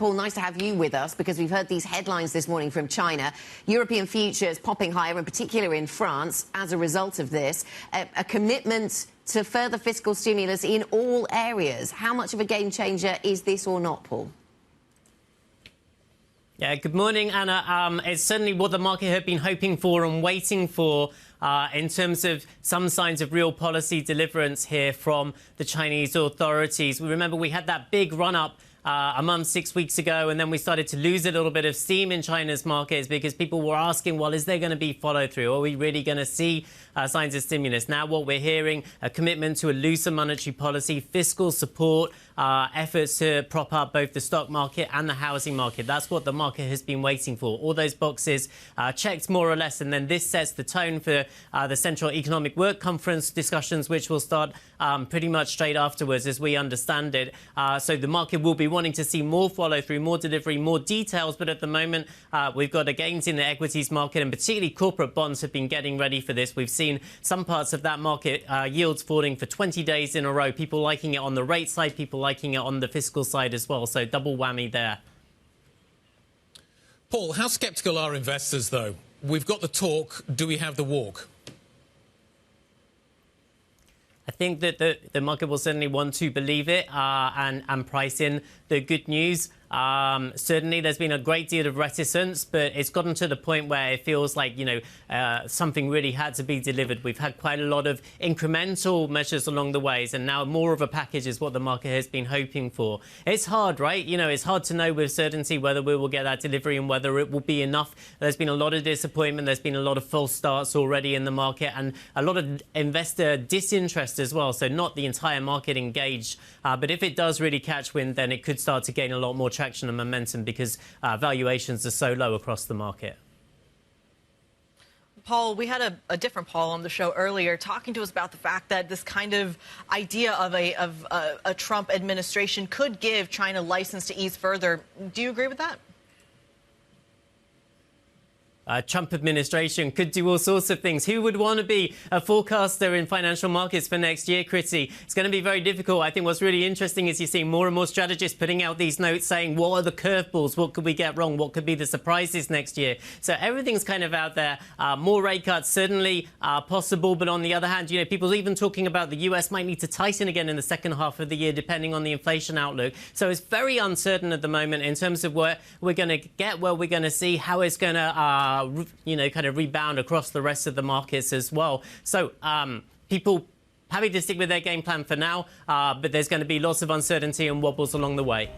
Paul, nice to have you with us because we've heard these headlines this morning from China. European futures popping higher, in particular in France, as a result of this. A commitment to further fiscal stimulus in all areas. How much of a game changer is this or not, Paul? Yeah, good morning, Anna. It's certainly what the market had been hoping for and waiting for in terms of some signs of real policy deliverance here from the Chinese authorities. We remember we had that big run-up a month, 6 weeks ago, and then we started to lose a little bit of steam in China's markets because people were asking, well, is there going to be follow-through? Are we really going to see signs of stimulus? Now what we're hearing, a commitment to a looser monetary policy, fiscal support, efforts to prop up both the stock market and the housing market. That's what the market has been waiting for. All those boxes checked more or less, and then this sets the tone for the Central Economic Work Conference discussions, which will start pretty much straight afterwards, as we understand it. So the market will be wanting to see more follow-through, more delivery, more details, but at the moment we've got gains in the equities market, and particularly corporate bonds have been getting ready for this. We've seen some parts of that market yields falling for 20 days in a row, people liking it on the rate side, people liking it on the fiscal side as well, so double whammy there. Paul, how sceptical are investors, though? We've got the talk, do we have the walk? I think that the market will certainly want to believe it and price in the good news. Certainly, there's been a great deal of reticence, but it's gotten to the point where it feels like, something really had to be delivered. We've had quite a lot of incremental measures along the ways, and now more of a package is what the market has been hoping for. It's hard, right? It's hard to know with certainty whether we will get that delivery and whether it will be enough. There's been a lot of disappointment. There's been a lot of false starts already in the market and a lot of investor disinterest as well. So not the entire market engaged. But if it does really catch wind, then it could start to gain a lot more traction and momentum because valuations are so low across the market. Paul, we had a different Paul on the show earlier talking to us about the fact that this kind of idea of a Trump administration could give China license to ease further. Do you agree with that? Trump administration could do all sorts of things. Who would want to be a forecaster in financial markets for next year, Kriti? It's going to be very difficult. I think what's really interesting is you're seeing more and more strategists putting out these notes saying, what are the curveballs? What could we get wrong? What could be the surprises next year? So everything's kind of out there. More rate cuts certainly possible. But on the other hand, people are even talking about the US might need to tighten again in the second half of the year, depending on the inflation outlook. So it's very uncertain at the moment in terms of where we're going to get, where we're going to see, how it's going to kind of rebound across the rest of the markets as well. So people happy to stick with their game plan for now, but there's going to be lots of uncertainty and wobbles along the way.